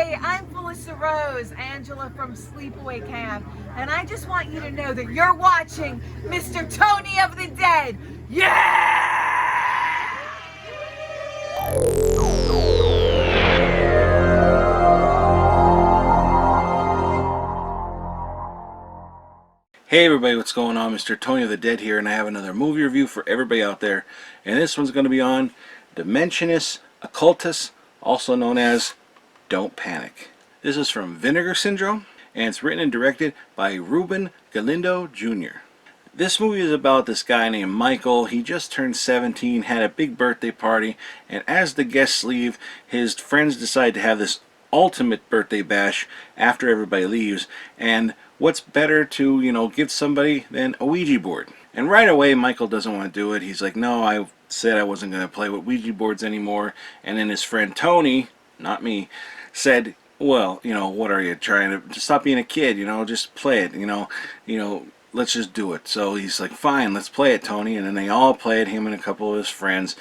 Hey, I'm Melissa Rose, Angela from Sleepaway Camp, and I just want you to know that you're watching Mr. Tony of the Dead. Yeah! Hey everybody, what's going on? Mr. Tony of the Dead here, and I have another movie review for everybody out there. And this one's going to be on Demensiones Ocultas, also known as Don't Panic. This is from Vinegar Syndrome, and it's written and directed by Rubén Galindo Jr. This movie is about this guy named Michael. He just turned 17, had a big birthday party, and as the guests leave, his friends decide to have this ultimate birthday bash after everybody leaves. And what's better to, give somebody than a Ouija board? And right away, Michael doesn't want to do it. He's like, no, I said I wasn't going to play with Ouija boards anymore. And then his friend Tony, not me, said, well, what are you trying to stop being a kid? Just play it. Let's just do it. So he's like, fine, let's play it, Tony. And then they all play it, him and a couple of his friends,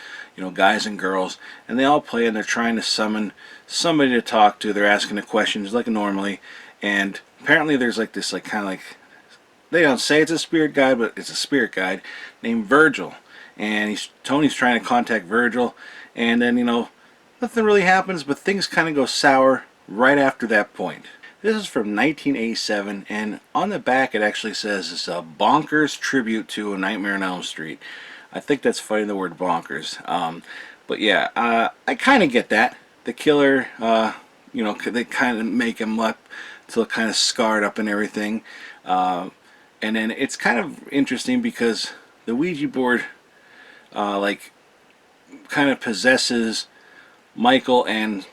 guys and girls, and they all play, and they're trying to summon somebody to talk to. They're asking the questions like normally, and apparently there's like this, they don't say it's a spirit guide, but it's a spirit guide named Virgil, and Tony's trying to contact Virgil, and then nothing really happens, but things kind of go sour right after that point. This is from 1987, and on the back it actually says it's a bonkers tribute to A Nightmare on Elm Street. I think that's funny, the word bonkers. But yeah, I kind of get that. The killer, they kind of make him up till kind of scarred up and everything. And then it's kind of interesting because the Ouija board, kind of possesses Michael and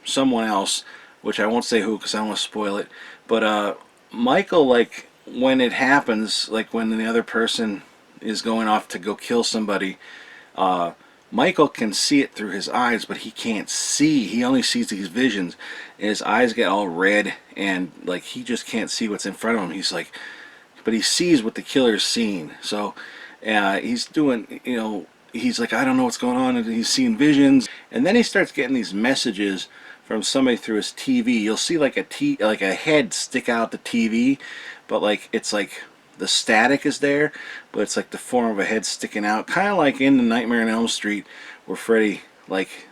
someone else, which I won't say who because I don't want to spoil it. But Michael, when it happens, when the other person is going off to go kill somebody, Michael can see it through his eyes, but he can't see. He only sees these visions. And his eyes get all red, and he just can't see what's in front of him. He's like, but he sees what the killer's seeing. So he's doing, he's like, I don't know what's going on, and he's seeing visions. And then he starts getting these messages from somebody through his TV. You'll see a head stick out the TV, but it's the static is there, but it's the form of a head sticking out, kind of like in the Nightmare on Elm Street where Freddy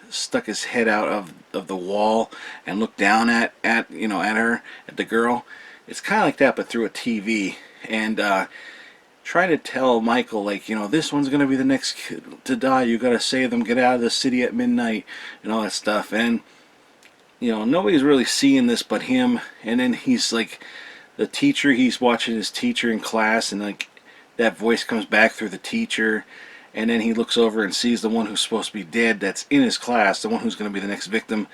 stuck his head out of the wall and looked down at her, at the girl. It's kind of like that, but through a TV, and trying to tell Michael, this one's gonna be the next kid to die. You gotta save them. Get out of the city at midnight, and all that stuff. And nobody's really seeing this but him. And then he's the teacher, he's watching his teacher in class, and that voice comes back through the teacher, and then he looks over and sees the one who's supposed to be dead that's in his class, the one who's going to be the next victim,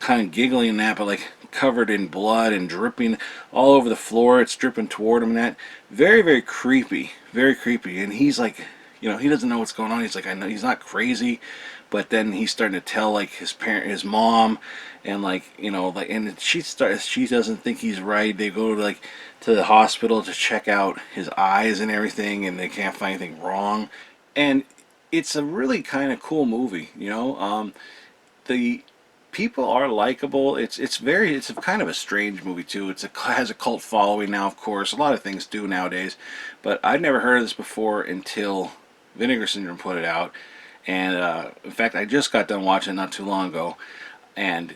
kind of giggling and that, but covered in blood and dripping all over the floor. It's dripping toward him, and that very, very creepy, very creepy. And he's he doesn't know what's going on. He's I know he's not crazy, but then he's starting to tell his mom, and and she doesn't think he's right. They go to the hospital to check out his eyes and everything, and they can't find anything wrong. And it's a really kind of cool movie. The people are likable. It's a kind of a strange movie too. Has a cult following now, of course. A lot of things do nowadays, but I'd never heard of this before until Vinegar Syndrome put it out. And in fact, I just got done watching it not too long ago, and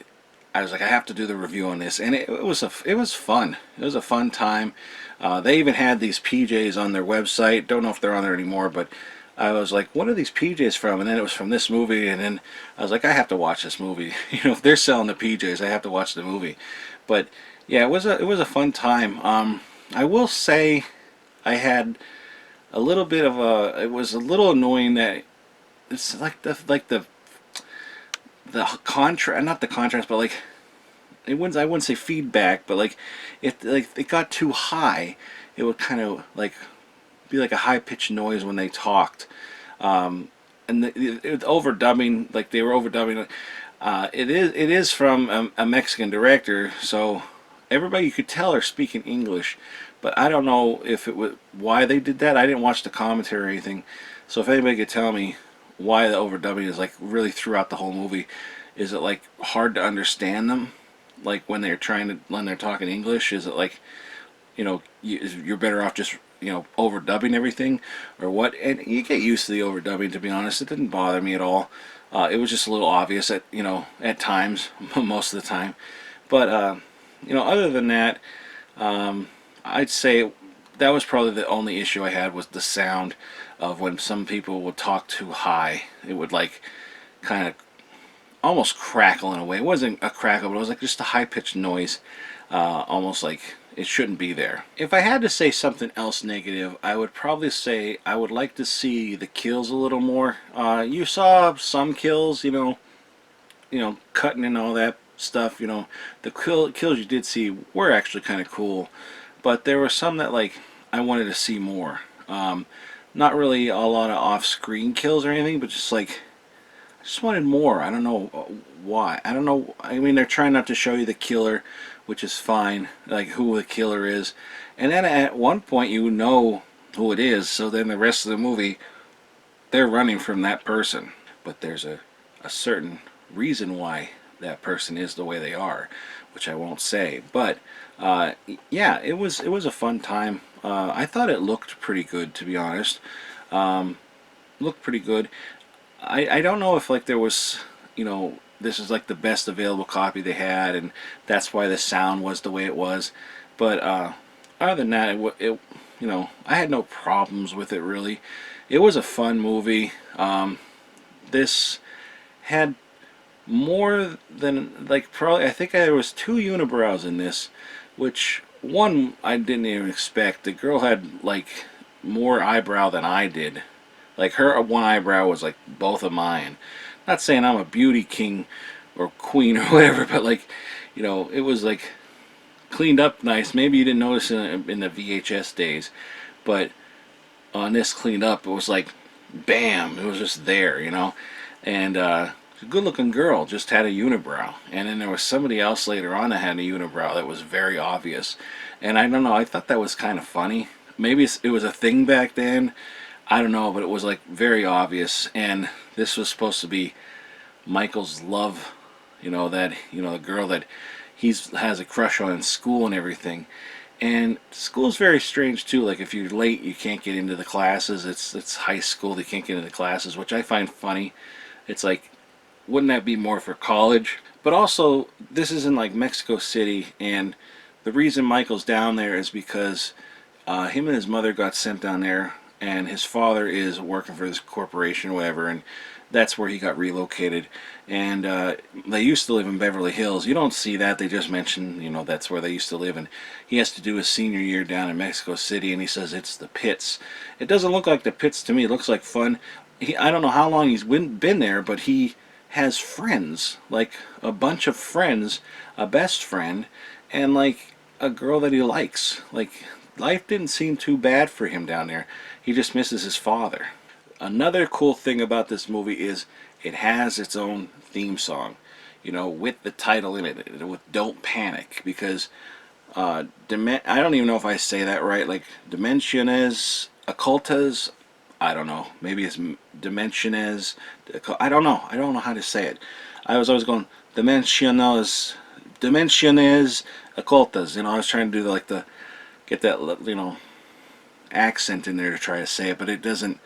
I was like, I have to do the review on this. And it was fun. It was a fun time. They even had these PJs on their website. Don't know if they're on there anymore, but I was like, what are these PJs from? And then it was from this movie, and then I was like, I have to watch this movie. If they're selling the PJs, I have to watch the movie. But yeah, it was a fun time. I will say I had a little bit of it was a little annoying that it's the contrast, not the contrast, but I wouldn't say feedback, but it got too high. It would kind of be a high pitched noise when they talked, and it overdubbing, they were overdubbing. It is from a Mexican director, so everybody, you could tell, are speaking English, but I don't know if it was why they did that. I didn't watch the commentary or anything, so if anybody could tell me why the overdubbing is really throughout the whole movie. Is it hard to understand them? like when they're talking English? Is it like, you're better off just, overdubbing everything, or what? And you get used to the overdubbing, to be honest. It didn't bother me at all. It was just a little obvious at times, most of the time. But other than that, I'd say that was probably the only issue I had, was the sound of when some people would talk too high. It would like kind of almost crackle in a way. It wasn't a crackle, but it was like just a high-pitched noise, almost like it shouldn't be there. If I had to say something else negative, I would probably say I would like to see the kills a little more. You saw some kills, cutting and all that stuff. The kills you did see were actually kind of cool, but there were some that like I wanted to see more. Not really a lot of off-screen kills or anything, but just like I just wanted more. I don't know why. I don't know. I mean, they're trying not to show you the killer, which is fine, like who the killer is. And then at one point you know who it is, so then the rest of the movie, they're running from that person. But there's a certain reason why that person is the way they are, which I won't say. But yeah, it was a fun time. I thought it looked pretty good, to be honest. Looked pretty good. I don't know if like there was, this is like the best available copy they had, and that's why the sound was the way it was. But other than that, I had no problems with it really. It was a fun movie. This had more than like probably, I think there was 2 unibrows in this, which one I didn't even expect. The girl had like more eyebrow than I did. Like her one eyebrow was like both of mine. Not saying I'm a beauty king or queen or whatever, but like, it was like cleaned up nice. Maybe you didn't notice in the VHS days, but on this cleaned up, it was like, bam, it was just there, And a good-looking girl, just had a unibrow. And then there was somebody else later on that had a unibrow that was very obvious. And I don't know, I thought that was kind of funny. Maybe it was a thing back then. I don't know, but it was like very obvious. And this was supposed to be Michael's love, the girl that has a crush on in school and everything. And school's very strange too. Like if you're late, you can't get into the classes. It's high school, they can't get into the classes, which I find funny. It's like, wouldn't that be more for college? But also, this is in like Mexico City, and the reason Michael's down there is because him and his mother got sent down there, and his father is working for this corporation or whatever, and that's where he got relocated. And they used to live in Beverly Hills. You don't see that. They just mention, that's where they used to live. And he has to do his senior year down in Mexico City, and he says it's the pits. It doesn't look like the pits to me. It looks like fun. I don't know how long he's been there, but he has friends, like a bunch of friends, a best friend, and like a girl that he likes. Like, life didn't seem too bad for him down there. He just misses his father. Another cool thing about this movie is it has its own theme song, with the title in it, with Don't Panic, because I don't even know if I say that right, like Dimensiones Ocultas, I don't know, maybe it's Dimensiones, I don't know how to say it. I was always going Dimensiones Ocultas, I was trying to do like get that, accent in there to try to say it, but it doesn't,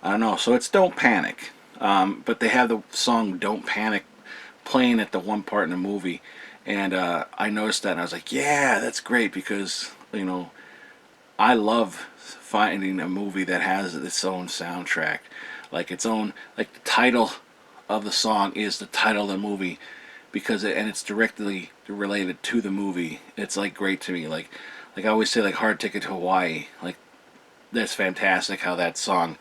I don't know. So it's Don't Panic, but they have the song Don't Panic playing at the one part in the movie, and I noticed that and I was like, yeah, that's great, because I love finding a movie that has its own soundtrack, like its own, like the title of the song is the title of the movie, because it's directly related to the movie. It's like great to me. Like I always say, like Hard Ticket to Hawaii, like that's fantastic how that song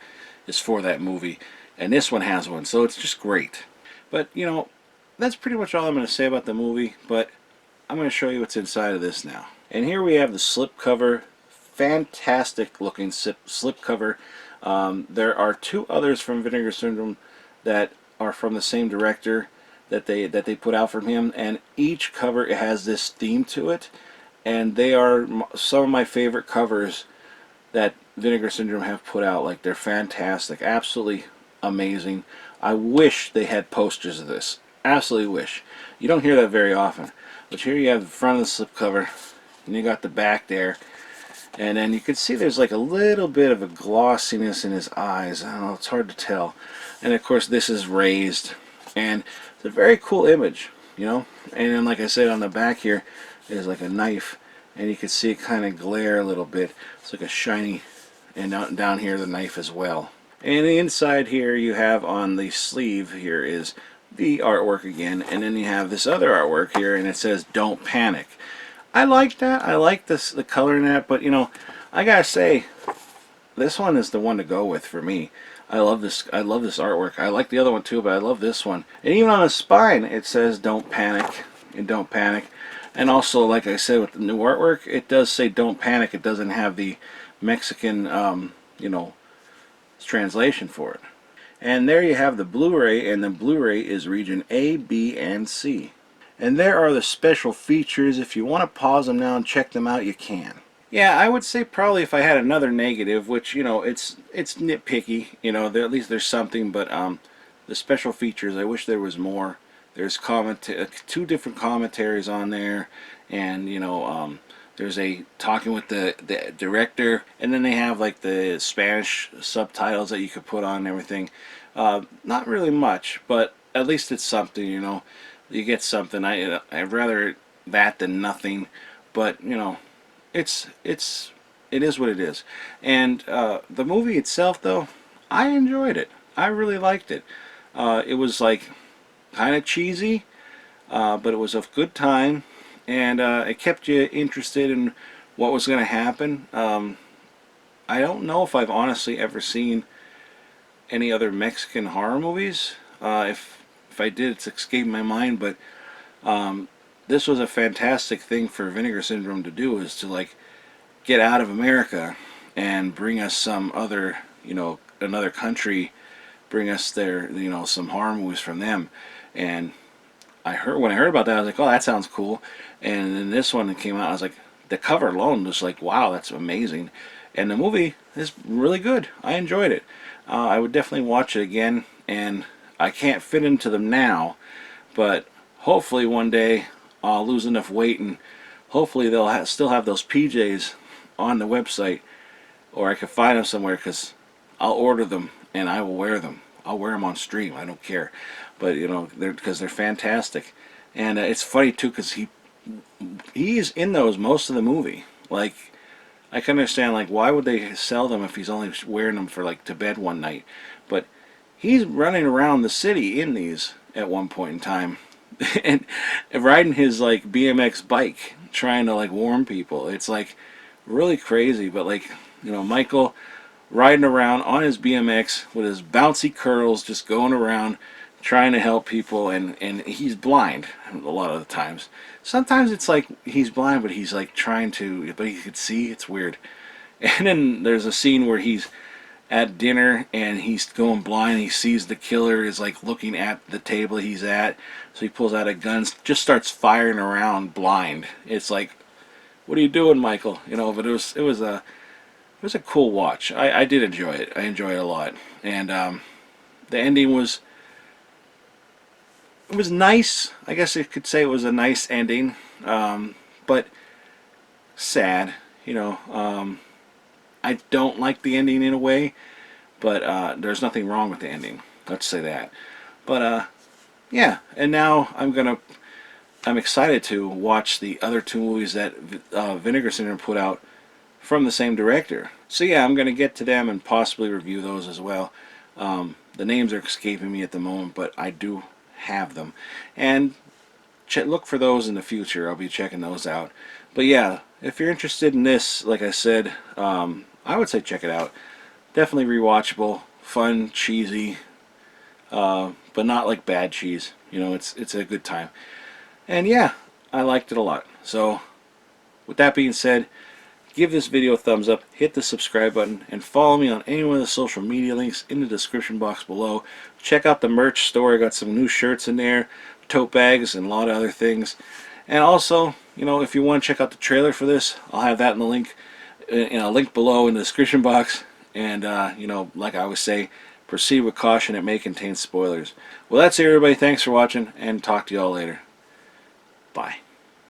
is for that movie, and this one has one, so it's just great. But that's pretty much all I'm going to say about the movie, but I'm going to show you what's inside of this now. And here we have the slipcover. Fantastic looking slipcover. There are 2 others from Vinegar Syndrome that are from the same director that they put out from him, and each cover has this theme to it, and they are some of my favorite covers that Vinegar Syndrome have put out. Like, they're fantastic, absolutely amazing. I wish they had posters of this. Absolutely wish. You don't hear that very often. But here you have the front of the slipcover, and you got the back there. And then you can see there's like a little bit of a glossiness in his eyes. I don't know, it's hard to tell. And of course this is raised. And it's a very cool image, you know. And then like I said, on the back here is like a knife. And you can see it kind of glare a little bit. It's like a shiny, and down here the knife as well. And the inside here you have on the sleeve here is the artwork again. And then you have this other artwork here, and it says "Don't Panic." I like that. I like this, the color in that, but you know, I gotta say, this one is the one to go with for me. I love this. I love this artwork. I like the other one too, but I love this one. And even on the spine, it says "Don't Panic" and "Don't Panic." And also, like I said, with the new artwork, it does say "Don't Panic." It doesn't have the Mexican, you know, translation for it. And there you have the Blu-ray, and the Blu-ray is region A, B, and C. And there are the special features. If you want to pause them now and check them out, you can. Yeah, I would say probably if I had another negative, which, you know, it's nitpicky, you know, at least there's something, but the special features, I wish there was more. There's two different commentaries on there, and, you know, there's a talking with the director, and then they have like the Spanish subtitles that you could put on and everything. Not really much, but at least it's something, you know. You get something. I'd rather that than nothing, but you know, it is what it is. And the movie itself, though, I enjoyed it. I really liked it. It was like kind of cheesy, but it was a good time, and it kept you interested in what was going to happen. I don't know if I've honestly ever seen any other Mexican horror movies. If I did, it's escaped my mind, but this was a fantastic thing for Vinegar Syndrome to do, is to like get out of America and bring us some other, you know, another country, bring us their, you know, some horror movies from them. And when I heard about that, I was like, oh, that sounds cool. And then this one that came out, I was like, the cover alone was like, wow, that's amazing. And the movie is really good. I enjoyed it. I would definitely watch it again, and I can't fit into them now, but hopefully one day I'll lose enough weight, and hopefully they'll still have those PJs on the website, or I can find them somewhere, because I'll order them and I will wear them. I'll wear them on stream. I don't care, but you know, because they're fantastic. And it's funny too, because he's in those most of the movie. Like, I can understand, like, why would they sell them if he's only wearing them for like to bed one night, but he's running around the city in these at one point in time, and riding his like BMX bike, trying to like warn people. It's like really crazy, but like, you know, Michael riding around on his BMX with his bouncy curls, just going around trying to help people, and he's blind a lot of the times. Sometimes it's like he's blind, but he's like trying to, but he could see. It's weird. And then there's a scene where he's at dinner and he's going blind. He sees the killer is like looking at the table he's at, so he pulls out a gun, just starts firing around blind. It's like, what are you doing, Michael? You know. But it was a cool watch. I did enjoy it. I enjoyed it a lot. And the ending was nice. I guess you could say it was a nice ending, but sad. You know, I don't like the ending in a way, but there's nothing wrong with the ending. Let's say that. But yeah, and now I'm excited to watch the other two movies that Vinegar Syndrome put out from the same director. So yeah, I'm gonna get to them and possibly review those as well. The names are escaping me at the moment, but I do have them, and look for those in the future. I'll be checking those out. But yeah, if you're interested in this, like I said, I would say check it out. Definitely rewatchable, fun, cheesy, but not like bad cheese. You know, it's a good time. And yeah, I liked it a lot. So with that being said, give this video a thumbs up, hit the subscribe button, and follow me on any one of the social media links in the description box below. Check out the merch store. I got some new shirts in there, tote bags, and a lot of other things. And also, you know, if you want to check out the trailer for this, I'll have that in the link below in the description box. And you know, like I always say, Proceed with caution. It may contain spoilers. Well, that's it, everybody. Thanks for watching, and talk to y'all later. Bye.